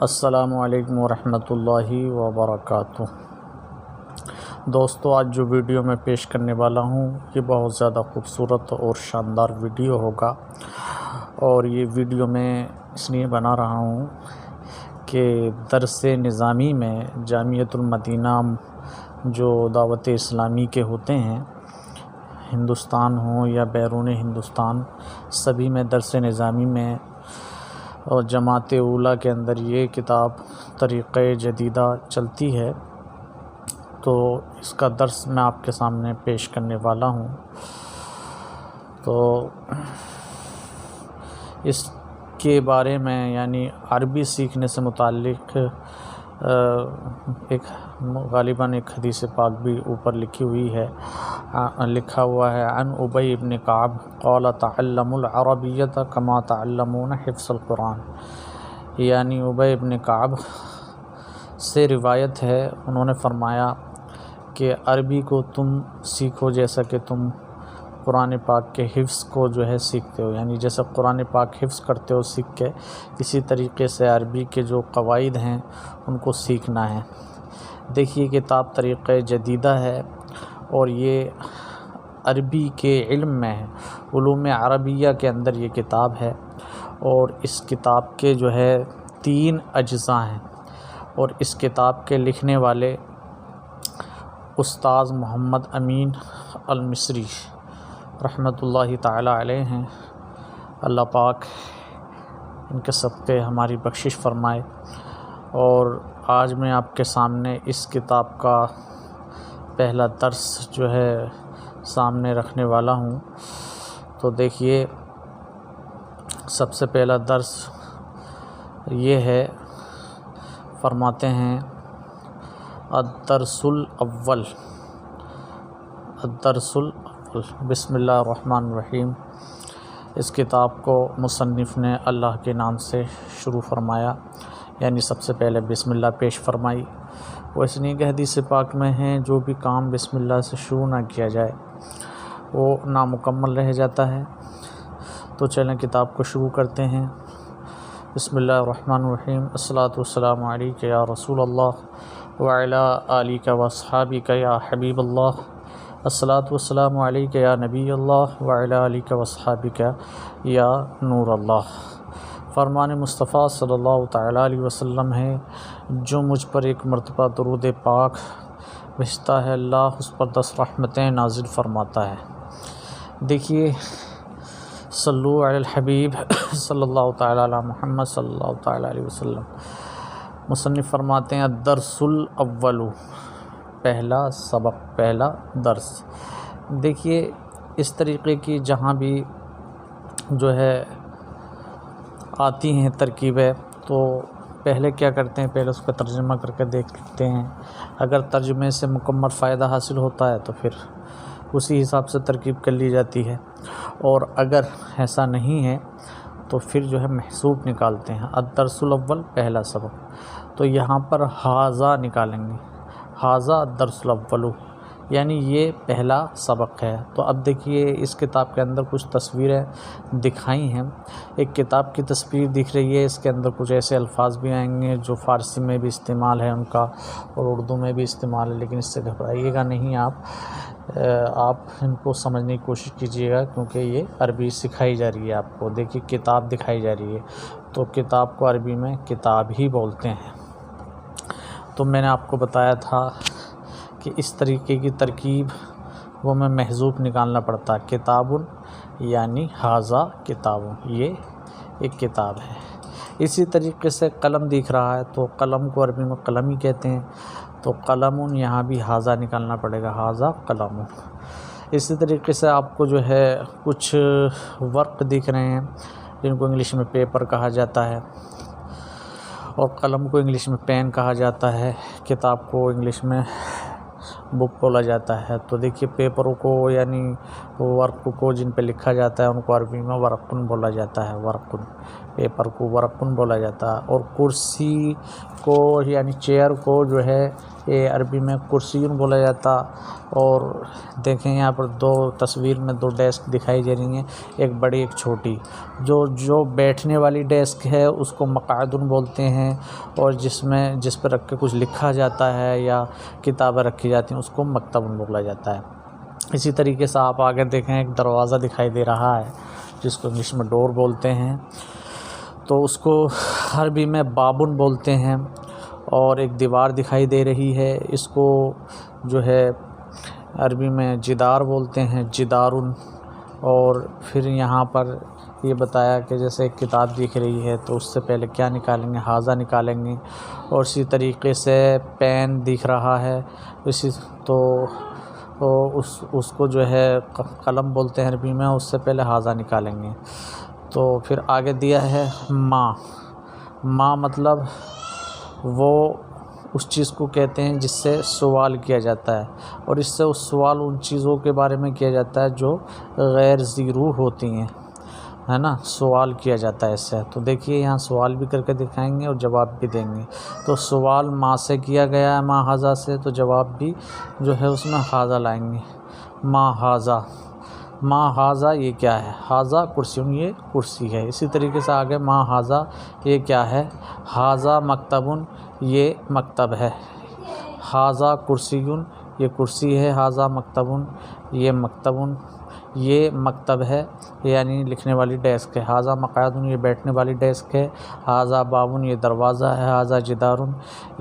السلام علیکم ورحمۃ اللہ وبرکاتہ۔ دوستو، آج جو ویڈیو میں پیش کرنے والا ہوں یہ بہت زیادہ خوبصورت اور شاندار ویڈیو ہوگا، اور یہ ویڈیو میں اس لیے بنا رہا ہوں کہ درس نظامی میں جامعۃ المدینہ جو دعوت اسلامی کے ہوتے ہیں، ہندوستان ہوں یا بیرون ہندوستان، سبھی میں درس نظامی میں اور جماعت اولیٰ کے اندر یہ کتاب طریقہ جدیدہ چلتی ہے، تو اس کا درس میں آپ کے سامنے پیش کرنے والا ہوں۔ تو اس کے بارے میں یعنی عربی سیکھنے سے متعلق غالباً ایک حدیث پاک بھی اوپر لکھی ہوئی ہے، لکھا ہوا ہے عن ابی بن کعب قال تعلموا العربیۃ کما تعلمون حفظ القرآن، یعنی ابی بن کعب سے روایت ہے، انہوں نے فرمایا کہ عربی کو تم سیکھو جیسا کہ تم قرآن پاک کے حفظ کو جو ہے سیکھتے ہو، یعنی جیسے قرآن پاک حفظ کرتے ہو سیکھ کے، اسی طریقے سے عربی کے جو قواعد ہیں ان کو سیکھنا ہے۔ دیکھیے کتاب طریقہ جدیدہ ہے، اور یہ عربی کے علم میں ہے، علوم عربیہ کے اندر یہ کتاب ہے، اور اس کتاب کے جو ہے 3 اجزاء ہیں، اور اس کتاب کے لکھنے والے استاذ محمد امین المصری رحمۃ اللہ تعالی علیہ ہیں۔ اللہ پاک ان کے صدقے ہماری بخشش فرمائے۔ اور آج میں آپ کے سامنے اس کتاب کا پہلا درس جو ہے سامنے رکھنے والا ہوں۔ تو دیکھیے، سب سے پہلا درس یہ ہے، فرماتے ہیں الدرس الاول، الدرس الاول، بسم اللہ الرحمن الرحیم۔ اس کتاب کو مصنف نے اللہ کے نام سے شروع فرمایا، یعنی سب سے پہلے بسم اللہ پیش فرمائی۔ وہ اس لیے کہ حدیث پاک میں ہیں جو بھی کام بسم اللہ سے شروع نہ کیا جائے وہ نامکمل رہ جاتا ہے۔ تو چلیں کتاب کو شروع کرتے ہیں۔ بسم اللہ الرحمن الرحیم۔ الصلاۃ والسلام علیک یا رسول اللہ وعلی آلک واصحابک یا حبیب اللہ، الصلاۃ والسلام علیک یا نبی اللہ وعلی آلک واصحابک یا نور اللہ۔ فرمان مصطفیٰ صلی اللہ تعالیٰ علیہ وسلم ہے، جو مجھ پر ایک مرتبہ درود پاک بھیجتا ہے اللہ اس پر 10 رحمتیں نازل فرماتا ہے۔ دیکھیے، صلو علی الحبیب صلی اللہ تعالیٰ علی محمد صلی اللہ تعالیٰ علیہ وسلم۔ مصنف فرماتے ہیں الدرس الاول، پہلا سبق، پہلا درس۔ دیکھیے، اس طریقے کی جہاں بھی جو ہے آتی ہیں ترکیبیں، تو پہلے کیا کرتے ہیں، پہلے اس کا ترجمہ کر کے دیکھ لیتے ہیں۔ اگر ترجمے سے مکمل فائدہ حاصل ہوتا ہے تو پھر اسی حساب سے ترکیب کر لی جاتی ہے، اور اگر ایسا نہیں ہے تو پھر جو ہے محسوب نکالتے ہیں۔ الدرس الاول، پہلا سبق، تو یہاں پر ھذا نکالیں گے، ھذا الدرس الاول، یعنی یہ پہلا سبق ہے۔ تو اب دیکھیے، اس کتاب کے اندر کچھ تصویریں دکھائی ہیں۔ ایک کتاب کی تصویر دکھ رہی ہے، اس کے اندر کچھ ایسے الفاظ بھی آئیں گے جو فارسی میں بھی استعمال ہے ان کا، اور اردو میں بھی استعمال ہے، لیکن اس سے گھبرائیے گا نہیں، آپ ان کو سمجھنے کی کوشش کیجیے گا، کیونکہ یہ عربی سکھائی جا رہی ہے آپ کو۔ دیکھیے، کتاب دکھائی جا رہی ہے، تو کتاب کو عربی میں کتاب ہی بولتے ہیں۔ تو میں نے آپ کو بتایا تھا کہ اس طریقے کی ترکیب وہ میں محذوف نکالنا پڑتا ہے۔ کتاب یعنی ھذا کتاب، یہ ایک کتاب ہے۔ اسی طریقے سے قلم دکھ رہا ہے، تو قلم کو عربی میں قلم ہی کہتے ہیں، تو قلم، یہاں بھی ھذا نکالنا پڑے گا، ھذا قلم۔ اسی طریقے سے آپ کو جو ہے کچھ ورق دکھ رہے ہیں جن کو انگلش میں پیپر کہا جاتا ہے، اور قلم کو انگلش میں پین کہا جاتا ہے، کتاب کو انگلش میں بک بولا جاتا ہے۔ تو دیکھیے، پیپروں کو یعنی ورق کو جن پہ لکھا جاتا ہے ان کو عربی میں ورقن بولا جاتا ہے، ورقن، پیپر کو ورقن بولا جاتا ہے، اور کرسی کو یعنی چیئر کو جو ہے یہ عربی میں کرسیون بولا جاتا۔ اور دیکھیں یہاں پر دو تصویر میں دو ڈیسک دکھائی دے رہی ہیں، ایک بڑی ایک چھوٹی۔ جو بیٹھنے والی ڈیسک ہے اس کو مقعدن بولتے ہیں، اور جس پر رکھ کے کچھ لکھا جاتا ہے یا کتابیں رکھی جاتی ہیں اس کو مکتبن بولا جاتا ہے۔ اسی طریقے سے آپ آگے دیکھیں ایک دروازہ دکھائی دے رہا ہے جس کو انگلش میں ڈور بولتے ہیں، تو اس کو عربی میں بابن بولتے ہیں۔ اور ایک دیوار دکھائی دے رہی ہے، اس کو جو ہے عربی میں جدار بولتے ہیں، جدارن۔ اور پھر یہاں پر یہ بتایا کہ جیسے ایک کتاب دکھ رہی ہے تو اس سے پہلے کیا نکالیں گے، حاضہ نکالیں گے۔ اور اسی طریقے سے پین دکھ رہا ہے، اس کو جو ہے قلم بولتے ہیں عربی میں، اس سے پہلے حاضہ نکالیں گے۔ تو پھر آگے دیا ہے ماں مطلب وہ اس چیز کو کہتے ہیں جس سے سوال کیا جاتا ہے، اور اس سے اس سوال ان چیزوں کے بارے میں کیا جاتا ہے جو غیر ذی روح ہوتی ہیں، ہے نا، سوال کیا جاتا ہے اس سے۔ تو دیکھیے یہاں سوال بھی کر کے دکھائیں گے اور جواب بھی دیں گے۔ تو سوال ماں سے کیا گیا ہے، ماں حاضہ سے، تو جواب بھی جو ہے اس میں حاضہ لائیں گے، ماں حاضہ یہ کیا ہے، حاضہ کرسیون یہ کرسی ہے۔ اسی طریقے سے آگے ماں حاضہ یہ کیا ہے، حاضہ مکتبن یہ مکتب ہے، حاضہ کرسیون یہ کرسی ہے، حاضہ مکتبن یہ مکتب ہے یعنی لکھنے والی ڈیسک ہے، حاضہ مقعدن یہ بیٹھنے والی ڈیسک ہے، حاضہ بابن یہ دروازہ ہے، حاضہ جدارن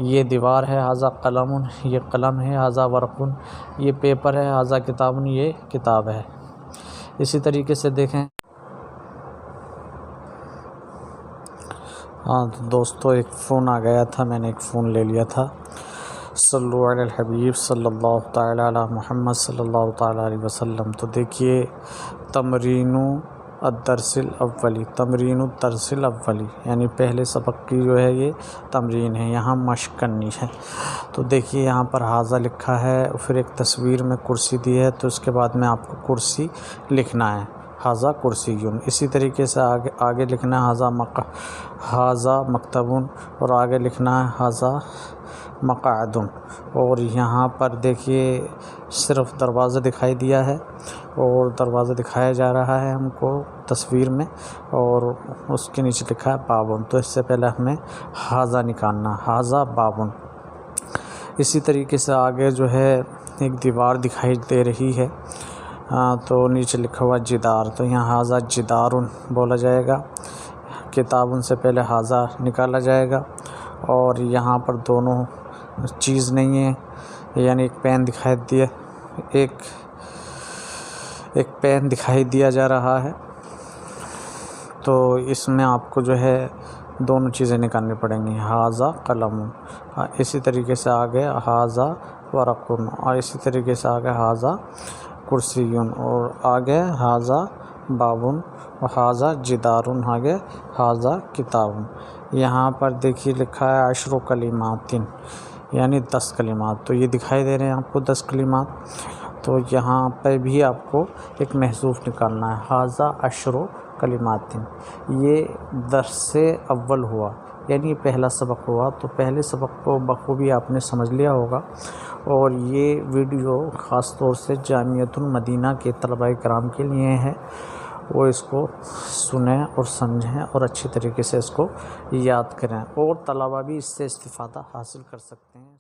یہ دیوار ہے، حاضہ قلمن یہ قلم ہے، حاضہ ورقن یہ پیپر ہے، حاضہ کتابن یہ کتاب ہے۔ اسی طریقے سے دیکھیں تو دوستو ایک فون آ گیا تھا، میں نے ایک فون لے لیا تھا۔ صلو علی الحبیب صلی اللہ تعالی علی محمد صلی اللہ تعالی علیہ وسلم۔ تو دیکھیے تمرین الدرس الاولی یعنی پہلے سبق کی جو ہے یہ تمرین ہے، یہاں مشق کرنی ہے۔ تو دیکھیے یہاں پر حاضہ لکھا ہے، پھر ایک تصویر میں کرسی دی ہے، تو اس کے بعد میں آپ کو کرسی لکھنا ہے، حاضہ کرسیون۔ اسی طریقے سے آگے لکھنا ہے حاضہ مکتبن، اور آگے لکھنا ہے حاضہ مقعدن۔ اور یہاں پر دیکھیے صرف دروازہ دکھائی دیا ہے، اور دروازہ دکھایا جا رہا ہے ہم کو تصویر میں، اور اس کے نیچے لکھا ہے بابن۔ تو اس سے پہلے ہمیں حاضہ نکالنا، حاضہ بابن۔ اسی طریقے سے آگے جو ہے ایک دیوار دکھائی دے رہی ہے، تو نیچے لکھا ہوا جدار، تو یہاں حاضہ جدارن بولا جائے گا، کتابن سے پہلے حاضہ نکالا جائے گا۔ اور یہاں پر دونوں چیز نہیں ہے، یعنی ایک پین دکھائی دیا جا رہا ہے، تو اس میں آپ کو جو ہے دونوں چیزیں نکالنی پڑیں گی، حاضہ قلم، اسی طریقے سے آگے حاضہ ورقن، اور اسی طریقے سے آگے حاضہ کرسیون، اور آگے حاضہ بابن، اور حاضہ جدارن، آگے حاضہ کتابن۔ یہاں پر دیکھیے لکھا ہے 10 کلمات یعنی 10 کلمات، تو یہ دکھائی دے رہے ہیں آپ کو 10 کلمات۔ تو یہاں پہ بھی آپ کو ایک محذوف نکالنا ہے، حاضہ 10 کلمات، یہ درس اول ہوا، یعنی یہ پہلا سبق ہوا۔ تو پہلے سبق کو بخوبی آپ نے سمجھ لیا ہوگا، اور یہ ویڈیو خاص طور سے جامعۃ المدینہ کے طلباء کرام کے لیے ہے، وہ اس کو سنیں اور سمجھیں اور اچھی طریقے سے اس کو یاد کریں، اور طلباء بھی اس سے استفادہ حاصل کر سکتے ہیں۔